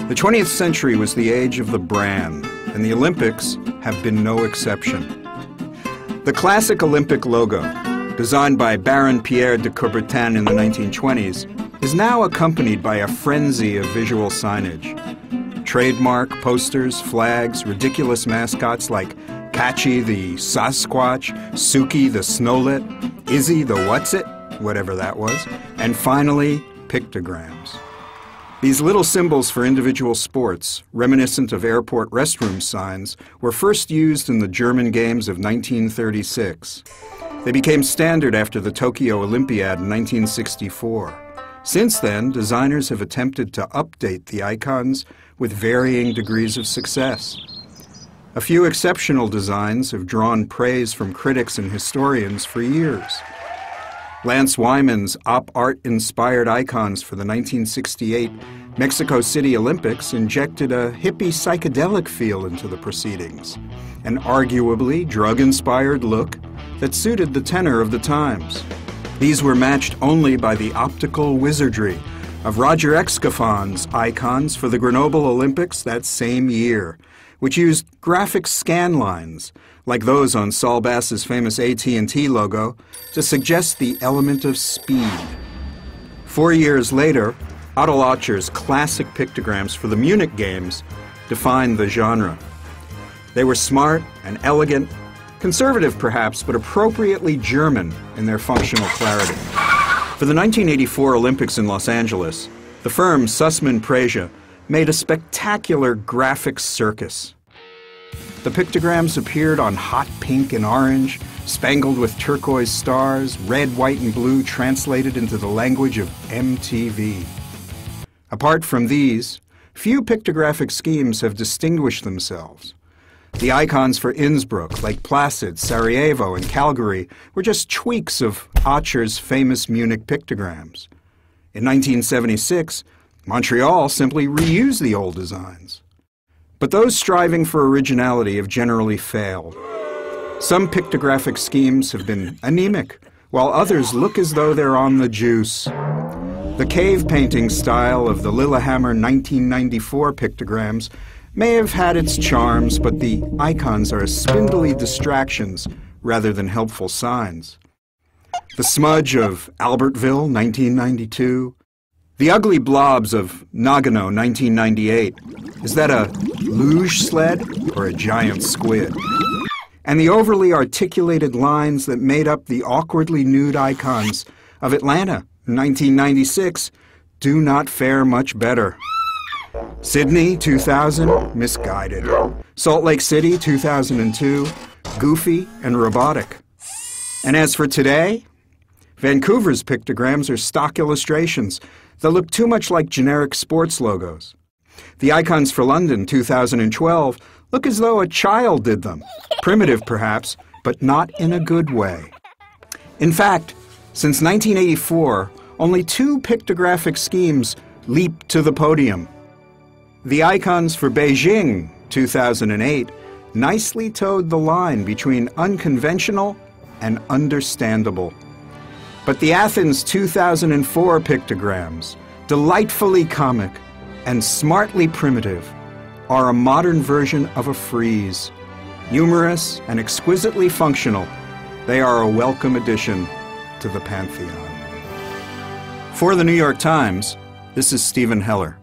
The 20th century was the age of the brand, and the Olympics have been no exception. The classic Olympic logo, designed by Baron Pierre de Coubertin in the 1920s, is now accompanied by a frenzy of visual signage. Trademark posters, flags, ridiculous mascots like Catchy the Sasquatch, Suki the Snowlet, Izzy the What's-It, whatever that was, and finally, pictograms. These little symbols for individual sports, reminiscent of airport restroom signs, were first used in the German Games of 1936. They became standard after the Tokyo Olympiad in 1964. Since then, designers have attempted to update the icons with varying degrees of success. A few exceptional designs have drawn praise from critics and historians for years. Lance Wyman's op art-inspired icons for the 1968 Mexico City Olympics injected a hippie psychedelic feel into the proceedings, an arguably drug-inspired look that suited the tenor of the times. These were matched only by the optical wizardry of Roger Excafon's icons for the Grenoble Olympics that same year, which used graphic scan lines, like those on Saul Bass's famous AT&T logo, to suggest the element of speed. 4 years later, Otto Locher's classic pictograms for the Munich Games defined the genre. They were smart and elegant, conservative perhaps, but appropriately German in their functional clarity. For the 1984 Olympics in Los Angeles, the firm Sussman Prasia made a spectacular graphic circus. The pictograms appeared on hot pink and orange, spangled with turquoise stars, red, white, and blue translated into the language of MTV. Apart from these, few pictographic schemes have distinguished themselves. The icons for Innsbruck, Lake Placid, Sarajevo, and Calgary were just tweaks of Ocher's famous Munich pictograms. In 1976, Montreal simply reused the old designs. But those striving for originality have generally failed. Some pictographic schemes have been anemic, while others look as though they're on the juice. The cave painting style of the Lillehammer 1994 pictograms may have had its charms, but the icons are spindly distractions rather than helpful signs. The smudge of Albertville 1992, the ugly blobs of Nagano 1998, is that a luge sled or a giant squid? And the overly articulated lines that made up the awkwardly nude icons of Atlanta in 1996 do not fare much better. Sydney 2000, misguided. Salt Lake City 2002, goofy and robotic. And as for today, Vancouver's pictograms are stock illustrations that look too much like generic sports logos. The icons for London 2012 look as though a child did them. Primitive, perhaps, but not in a good way. In fact, since 1984, only 2 pictographic schemes leaped to the podium. The icons for Beijing 2008 nicely towed the line between unconventional and understandable. But the Athens 2004 pictograms, delightfully comic and smartly primitive, are a modern version of a frieze. Humorous and exquisitely functional, they are a welcome addition to the pantheon. For the New York Times, this is Stephen Heller.